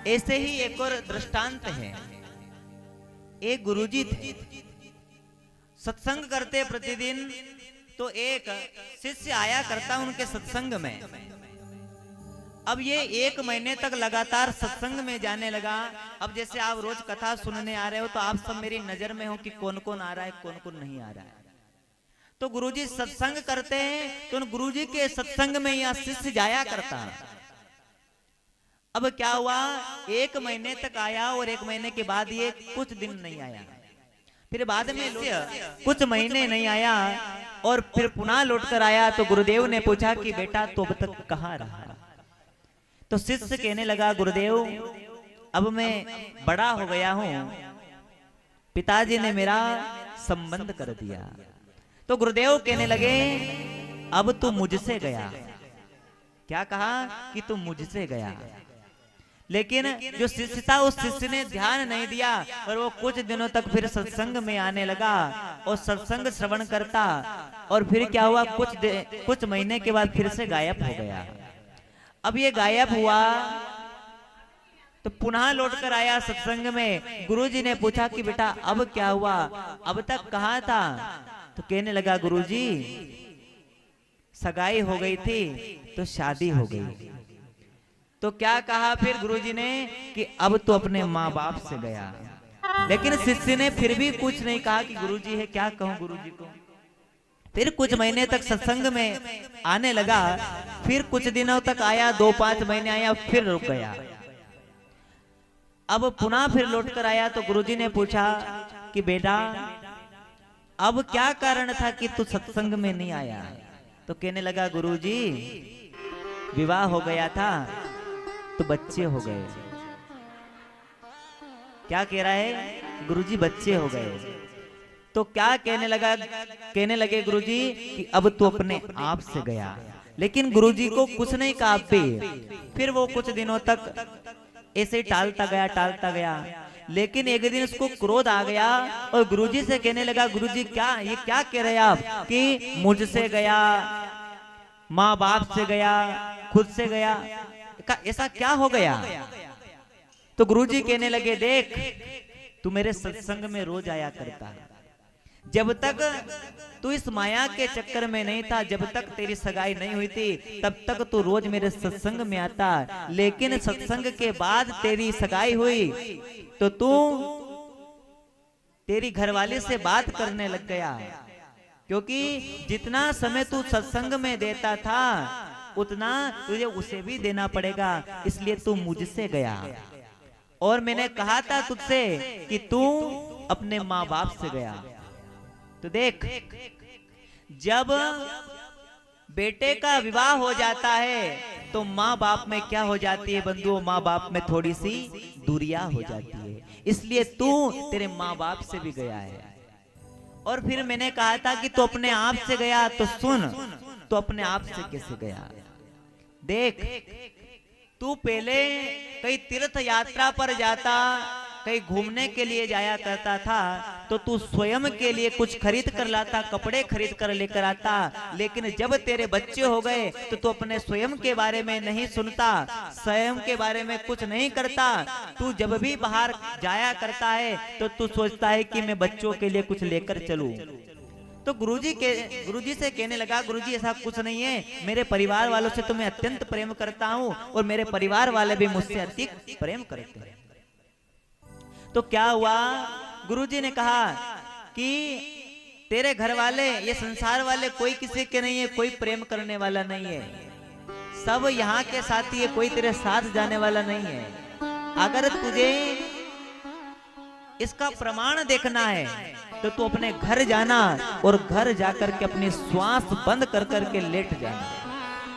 ऐसे ही एक और दृष्टांत है। एक गुरुजी थे, सत्संग करते प्रतिदिन, तो एक शिष्य आया करता उनके सत्संग में। अब ये 1 महीने तक लगातार सत्संग में जाने लगा। अब जैसे आप रोज कथा सुनने आ रहे हो तो आप सब मेरी नजर में हो कि कौन कौन आ रहा है, कौन कौन नहीं आ रहा है। तो गुरुजी सत्संग करते हैं, तो उन गुरुजी के सत्संग में यह शिष्य जाया करता है। अब क्या हुआ, 1 महीने तक आया और 1 महीने के बाद ये कुछ दिन नहीं आया। फिर बाद में कुछ महीने नहीं आया और फिर पुनः लौट कर आया। तो गुरुदेव ने पूछा कि बेटा तो अब तक कहाँ रहा। तो शिष्य कहने लगा, गुरुदेव अब मैं बड़ा हो गया हूं, पिताजी ने मेरा संबंध कर दिया। तो गुरुदेव कहने लगे, अब तू मुझसे गया। क्या कहा कि तू मुझसे गया। लेकिन जो शिष्य था उस शिष्य ने ध्यान नहीं दिया और वो कुछ दिनों तक फिर सत्संग में आने लगा और सत्संग श्रवण करता। और फिर क्या हुआ, कुछ महीने के बाद फिर से गायब हो गया। अब ये गायब हुआ तो पुनः लौट कर आया सत्संग में। गुरुजी ने पूछा कि बेटा अब क्या हुआ, अब तक कहाँ था। तो कहने लगा, गुरुजी सगाई हो गई थी तो शादी हो गई। तो क्या कहा फिर गुरुजी ने कि अब तो अपने माँ बाप से गया। लेकिन शिष्य ने फिर भी कुछ नहीं कहा कि गुरुजी है, क्या कहूं गुरुजी को। फिर कुछ महीने तक सत्संग में आने लगा, फिर कुछ दिनों तक आया, 2-5 महीने आया, फिर रुक गया। अब पुनः फिर लौट कर आया तो गुरुजी ने पूछा कि बेटा अब क्या कारण था कि तू सत्संग में नहीं आया। तो कहने लगा, गुरुजी विवाह हो गया था तो बच्चे हो गए। क्या कह रहा है, गुरुजी बच्चे हो गए। तो क्या कहने लगे गुरुजी कि अब तू अपने आप से गया। लेकिन गुरुजी को कुछ नहीं कहा। फिर वो कुछ दिनों तक ऐसे ही टालता गया। लेकिन एक दिन उसको क्रोध आ गया और गुरुजी से कहने लगा, गुरुजी ये क्या कह रहे हैं आप कि मुझसे गया, माँ बाप से गया, खुद से गया, ऐसा क्या हो गया। तो गुरुजी कहने लगे, देख तू मेरे सत्संग में रोज आया करता है, जब तक तू इस माया के चक्कर में नहीं था, जब तक तेरी सगाई नहीं हुई थी तब तक तू रोज मेरे सत्संग में आता। लेकिन सत्संग के बाद तेरी सगाई हुई तो तू तेरी घरवाली से बात करने लग गया, क्योंकि जितना समय तू सत्संग में देता था उतना तुझे उसे भी देना पड़ेगा, इसलिए तू मुझसे गया। और मैंने कहा था तुझसे कि तू अपने माँ बाप से गया। तो देख, जब बेटे का विवाह हो जाता है तो माँ बाप में क्या हो जाती है बंधुओं, माँ बाप में थोड़ी सी दूरियां हो जाती है। इसलिए तू तेरे माँ बाप से भी गया है। और फिर मैंने कहा था कि तू अपने आप से गया, तो सुन तो अपने आप से कैसे गया। देख, तू पहले कई तीर्थ यात्रा पर जाता, कहीं घूमने के लिए जाया करता था, तो तू स्वयं के लिए कुछ खरीद कर लाता, कपड़े खरीद कर लेकर आता। लेकिन जब तेरे बच्चे हो गए तो तू अपने स्वयं के बारे में नहीं सुनता, स्वयं के बारे में कुछ नहीं करता। तू जब भी बाहर जाया करता है तो तू सोचता है कि मैं बच्चों के लिए कुछ लेकर चलूं। तो गुरुजी से कहने लगा, गुरुजी ऐसा कुछ नहीं है, मेरे परिवार वालों से तो मैं अत्यंत प्रेम करता हूँ और मेरे परिवार वाले भी मुझसे अधिक प्रेम करते हैं। तो क्या हुआ, गुरुजी ने कहा कि तेरे घर वाले, ये संसार वाले कोई किसी के नहीं है, कोई प्रेम करने वाला नहीं है, सब यहाँ के साथी है, कोई तेरे साथ जाने वाला नहीं है। अगर तुझे इसका प्रमाण देखना है तो तू अपने घर जाना और घर जाकर के अपनी श्वास बंद कर करके लेट जाना।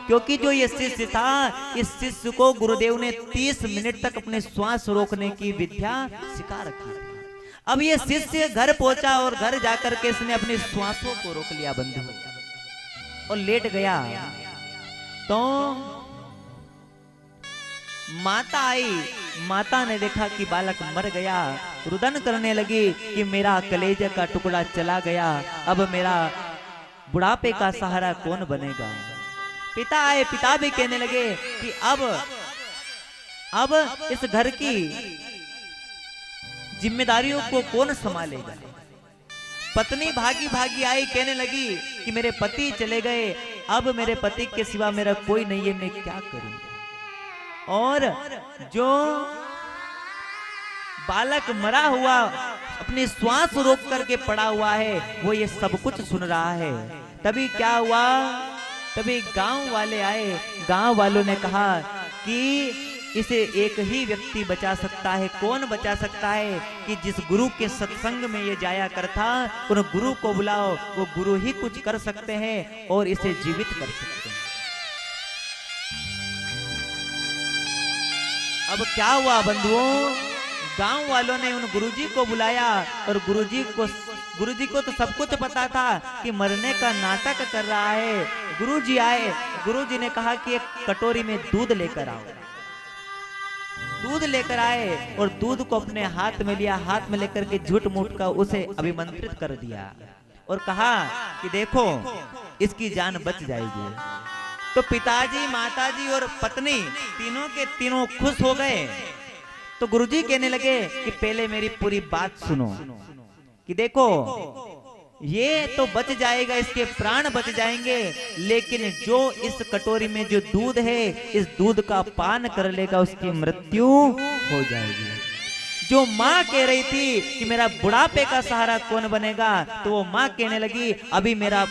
क्योंकि जो ये शिष्य था, इस शिष्य को गुरुदेव ने 30 मिनट तक अपने श्वास रोकने की विद्या सिखा रखी थी। अब ये शिष्य घर पहुंचा और घर जाकर के इसने अपनी श्वासों को रोक लिया बंधु और लेट गया। तो माता आई, माता ने देखा कि बालक मर गया, रुदन करने लगी कि मेरा कलेजे का टुकड़ा चला गया, अब मेरा बुढ़ापे का सहारा कौन बनेगा। पिता आए, पिता भी कहने लगे कि अब अब इस घर की जिम्मेदारियों को कौन संभालेगा। पत्नी भागी भागी आई, कहने लगी कि मेरे पति चले गए, अब मेरे पति के सिवा मेरा कोई नहीं है, मैं क्या करूं। और जो बालक मरा हुआ अपनी श्वास रोक करके पड़ा हुआ है, वो ये सब कुछ सुन रहा है। तभी क्या हुआ, तभी गांव वाले आए। गांव वालों ने कहा कि इसे एक ही व्यक्ति बचा सकता है। कौन बचा सकता है? कि जिस गुरु के सत्संग में ये जाया करता, उन गुरु को बुलाओ, वो गुरु ही कुछ कर सकते हैं और इसे जीवित कर सकते हैं। अब क्या हुआ बंधुओं, गांव वालों ने उन गुरुजी को बुलाया और गुरुजी को तो सब कुछ पता था कि मरने का नाटक कर रहा है। गुरुजी आए, गुरुजी ने कहा कि एक कटोरी में दूध लेकर आओ। दूध लेकर आए और दूध को अपने हाथ में लिया, हाथ में लेकर के झूठ मूठ का उसे अभिमंत्रित कर दिया और कहा कि देखो इसकी जान बच जाएगी। तो पिताजी, माताजी और पत्नी तीनों के तीनों खुश हो गए। तो गुरुजी कहने लगे कि पहले मेरी पूरी बात सुनो, कि देखो ये तो बच जाएगा, इसके प्राण बच जाएंगे, लेकिन जो इस कटोरी में जो दूध है, इस दूध का पान कर लेगा उसकी मृत्यु हो जाएगी। जो माँ कह रही थी कि मेरा बुढ़ापे का सहारा कौन बनेगा, तो वो माँ कहने लगी अभी मेरा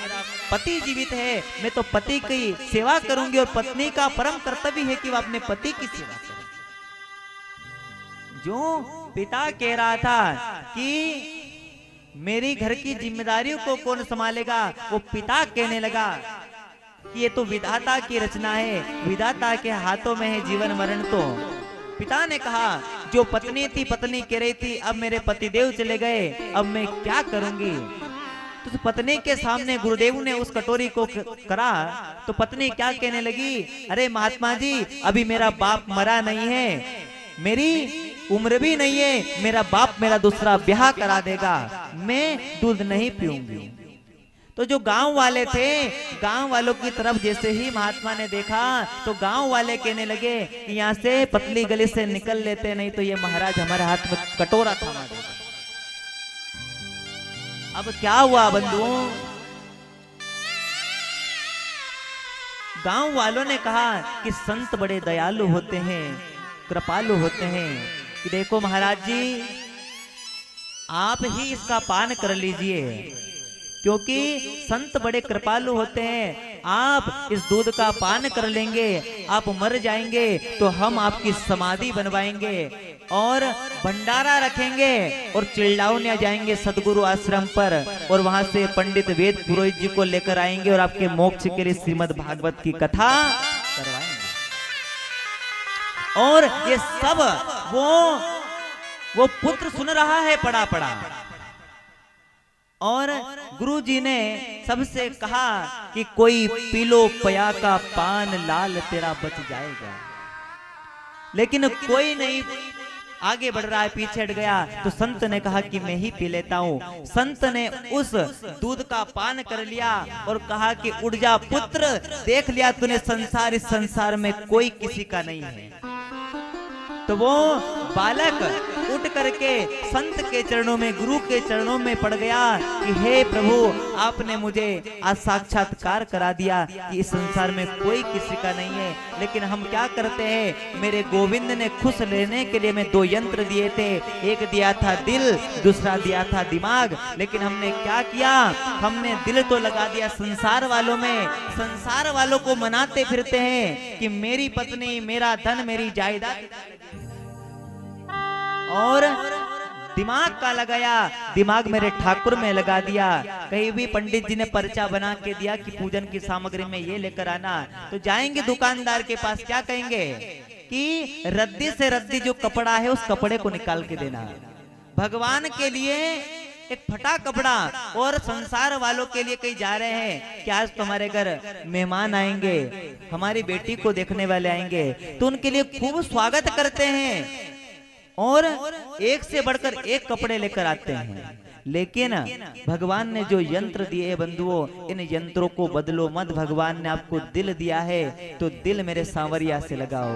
पति जीवित है, मैं तो पति की सेवा करूंगी और पत्नी का परम कर्तव्य है कि वह अपने पति की सेवा करे। जो पिता कह रहा था कि मेरी घर की जिम्मेदारियों को कौन संभालेगा, वो पिता कहने लगा कि ये तो विधाता की रचना है, विधाता के हाथों में है जीवन मरण। तो पिता ने कहा जो पत्नी थी, पत्नी कह रही थी अब मेरे पतिदेव चले गए, अब मैं क्या करूंगी। तो पत्नी के सामने गुरुदेव ने उस कटोरी को करा, तो पत्नी क्या कहने लगी, अरे महात्मा जी अभी मेरा बाप मरा नहीं है, मेरी उम्र भी नहीं है, मेरा बाप मेरा दूसरा ब्याह करा देगा, मैं दूध नहीं पीऊंगी। तो जो गांव वाले थे, गांव वालों की तरफ जैसे ही महात्मा ने देखा, तो गांव वाले कहने लगे कि यहाँ से पतली गली से निकल लेते, नहीं तो ये महाराज हमारे हाथ में कटोरा थमा देगा। अब क्या हुआ बंधुओं, गांव वालों ने कहा कि संत बड़े दयालु होते हैं, कृपालु होते हैं, कि देखो महाराज जी आप ही इसका पान कर लीजिए, क्योंकि संत बड़े कृपालु होते हैं। आप इस दूध का पान कर लेंगे, आप मर जाएंगे तो हम आपकी समाधि बनवाएंगे और भंडारा रखेंगे और चिल्लाने जाएंगे सदगुरु आश्रम पर, और वहां से पंडित वेद पुरोहित जी को लेकर आएंगे और आपके मोक्ष के लिए श्रीमद् भागवत की कथा करवाएंगे। और ये सब वो पुत्र सुन रहा है पड़ा पड़ा। और गुरुजी ने सबसे कहा कि कोई पीलो पया का पान लाल तेरा बच जाएगा, लेकिन कोई नहीं आगे बढ़ रहा है, पीछे हट गया। तो संत ने कहा कि मैं ही पी लेता हूँ। संत ने उस दूध का पान कर लिया और कहा कि उठ जा पुत्र, देख लिया तूने संसार, इस संसार में कोई किसी का नहीं है। तो वो बालक उठ करके संत के चरणों में, गुरु के चरणों में पड़ गया कि हे प्रभु आपने मुझे आज साक्षात्कार करा दिया कि इस संसार में कोई किसी का नहीं है, लेकिन हम क्या करते हैं, मेरे गोविंद ने खुश लेने के लिए मैं 2 यंत्र दिए थे, एक दिया था दिल, दूसरा दिया था दिमाग, लेकिन हमने क्या किया, हमने दिल तो लगा दिया संसार वालों में, संसार वालों को मनाते फिरते हैं कि मेरी पत्नी, मेरा धन, मेरी जायदाद, और दिमाग का लगाया, दिमाग मेरे ठाकुर में लगा दिया। कहीं भी पंडित जी ने पर्चा बना के दिया कि पूजन की सामग्री में ये लेकर आना, तो जाएंगे दुकानदार के पास, क्या कहेंगे कि रद्दी से रद्दी जो कपड़ा है उस कपड़े को निकाल के देना। भगवान के लिए एक फटा कपड़ा, और संसार वालों के लिए कहीं जा रहे हैं कि आज तुम्हारे घर मेहमान आएंगे, हमारी बेटी को देखने वाले आएंगे, तो उनके लिए खूब स्वागत करते हैं और एक से बढ़कर एक कपड़े लेकर आते हैं। लेकिन भगवान ने जो यंत्र दिए बंधुओं, इन यंत्रों को बदलो मत। भगवान ने आपको दिल दिया है तो दिल मेरे सांवरिया से लगाओ।